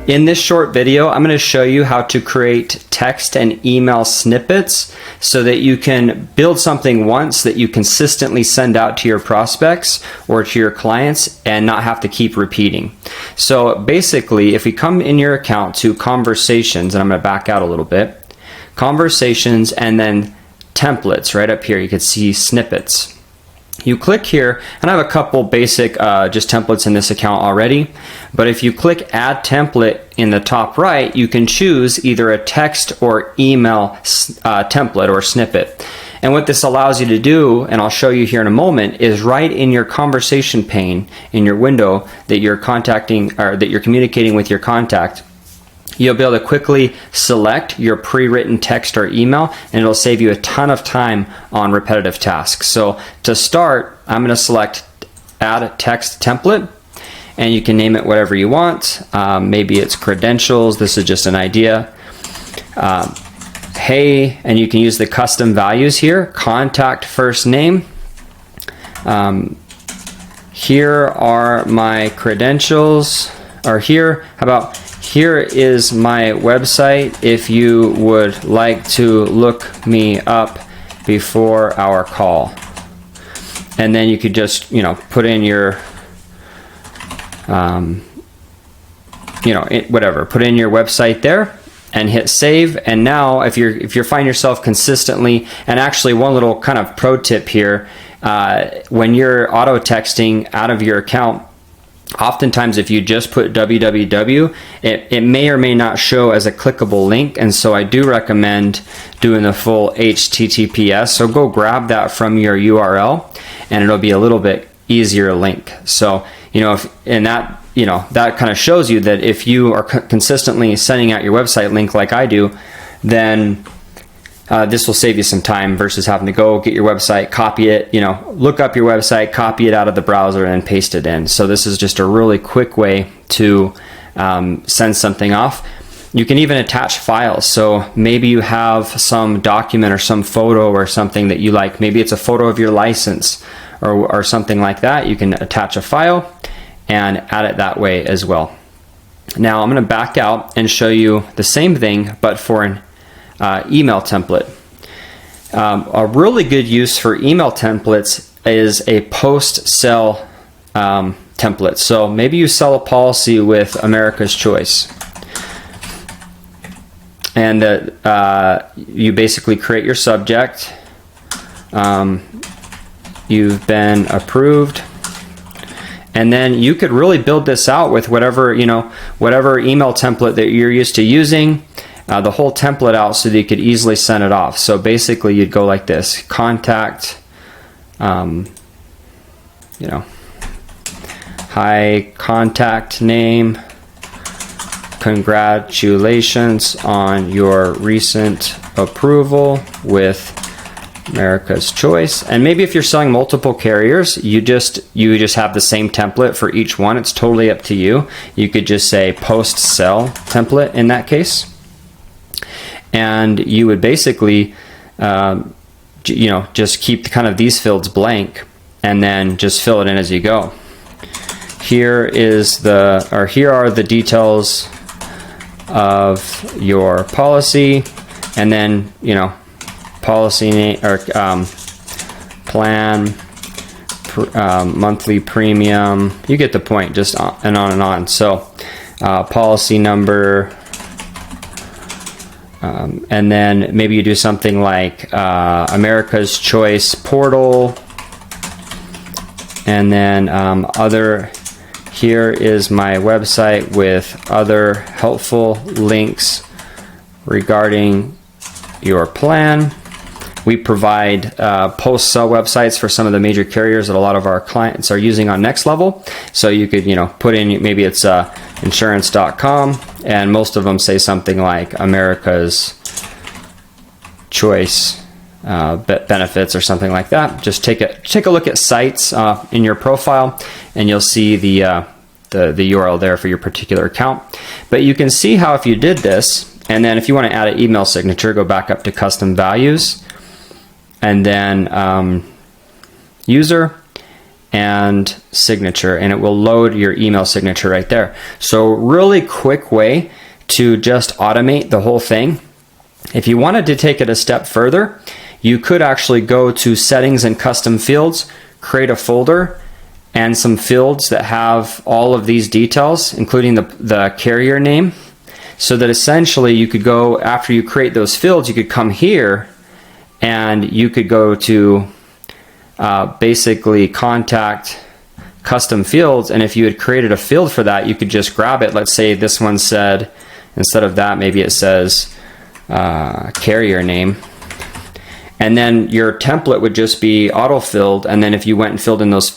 In this short video, I'm going to show you how to create text and email snippets so that you can build something once that you consistently send out to your prospects or to your clients and not have to keep repeating. So basically, if we come in your account to conversations, and I'm going to back out a little bit, conversations and then templates right up here, you can see snippets. You click here, and I have a couple basic just templates in this account already, but if you click add template in the top right, you can choose either a text or email template or snippet. And what this allows you to do, and I'll show you here in a moment, is right in your conversation pane in your window that you're contacting or that you're communicating with your contact, you'll be able to quickly select your pre-written text or email, and it'll save you a ton of time on repetitive tasks. So to start, I'm going to select add text template, and you can name it whatever you want. Maybe it's credentials. This is just an idea. Hey, and you can use the custom values here. Contact first name. Here are my credentials. Or here, how about here is my website if you would like to look me up before our call. And then you could just, put in your, whatever, put in your website there and hit save. And now if you find yourself consistently, and actually one little kind of pro tip here, when you're auto texting out of your account, oftentimes if you just put www, it may or may not show as a clickable link, and so I do recommend doing the full HTTPS. So go grab that from your URL and it'll be a little bit easier link. So that kind of shows you that if you are consistently sending out your website link like I do, then this will save you some time versus having to go get your website, copy it, look up your website, copy it out of the browser and paste it in. So this is just a really quick way to send something off. You can even attach files. So maybe you have some document or some photo or something that you like. Maybe it's a photo of your license or something like that. You can attach a file and add it that way as well. Now I'm going to back out and show you the same thing, but for an email template. A really good use for email templates is a post-sell template. So maybe you sell a policy with America's Choice, and you basically create your subject. You've been approved. And then you could really build this out with whatever email template that you're used to using. The whole template out so that you could easily send it off. So basically you'd go like this: contact, hi, contact name, congratulations on your recent approval with America's Choice. And maybe if you're selling multiple carriers, you just have the same template for each one. It's totally up to you. You could just say post-sell template in that case. And you would basically, just keep kind of these fields blank, and then just fill it in as you go. Here are the details of your policy, and then policy name or plan, monthly premium. You get the point. Just on and on and on. So policy number. And then maybe you do something like America's Choice portal, and then here is my website with other helpful links regarding your plan. We provide post-sell websites for some of the major carriers that a lot of our clients are using on Next Level. So you could put in, maybe it's insurance.com, and most of them say something like America's Choice benefits or something like that. Just take a look at sites in your profile, and you'll see the URL there for your particular account. But you can see how if you did this, and then if you want to add an email signature, go back up to custom values, and then user, and signature, and it will load your email signature right there. So really quick way to just automate the whole thing. If you wanted to take it a step further, you could actually go to settings and custom fields, create a folder and some fields that have all of these details, including the carrier name, so that essentially you could go, after you create those fields, you could come here and you could go to basically contact custom fields, and if you had created a field for that, you could just grab it. Let's say this one said, instead of that, maybe it says carrier name, and then your template would just be auto-filled, and then if you went and filled in those,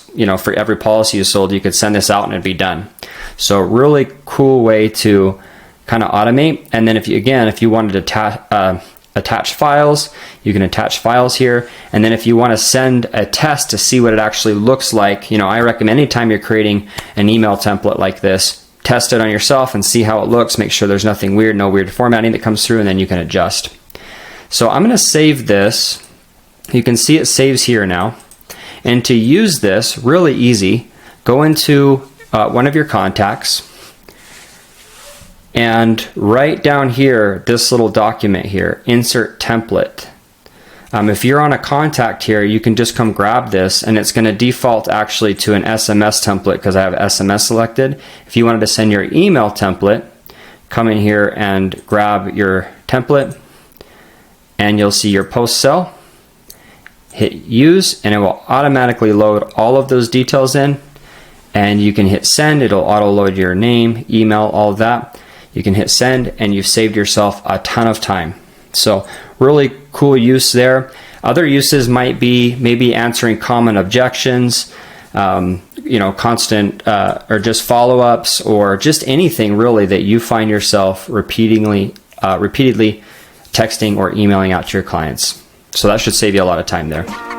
for every policy you sold, you could send this out and it'd be done. So really cool way to kind of automate. And then if you wanted to attach files, you can attach files here. And then if you want to send a test to see what it actually looks like, I recommend anytime you're creating an email template like this, test it on yourself and see how it looks. Make sure there's nothing weird, no weird formatting that comes through, and then you can adjust. So I'm going to save this. You can see it saves here now. And to use this, really easy, go into one of your contacts and write down here this little document here, insert template. If you're on a contact here, you can just come grab this, and it's going to default actually to an SMS template because I have SMS selected. If you wanted to send your email template, come in here and grab your template, and you'll see your post cell. Hit use, and it will automatically load all of those details in, and you can hit send. It'll auto load your name, email, all of that. You can hit send, and you've saved yourself a ton of time. So really cool use there. Other uses might be maybe answering common objections, constant or just follow-ups, or just anything really that you find yourself repeatedly texting or emailing out to your clients. So that should save you a lot of time there.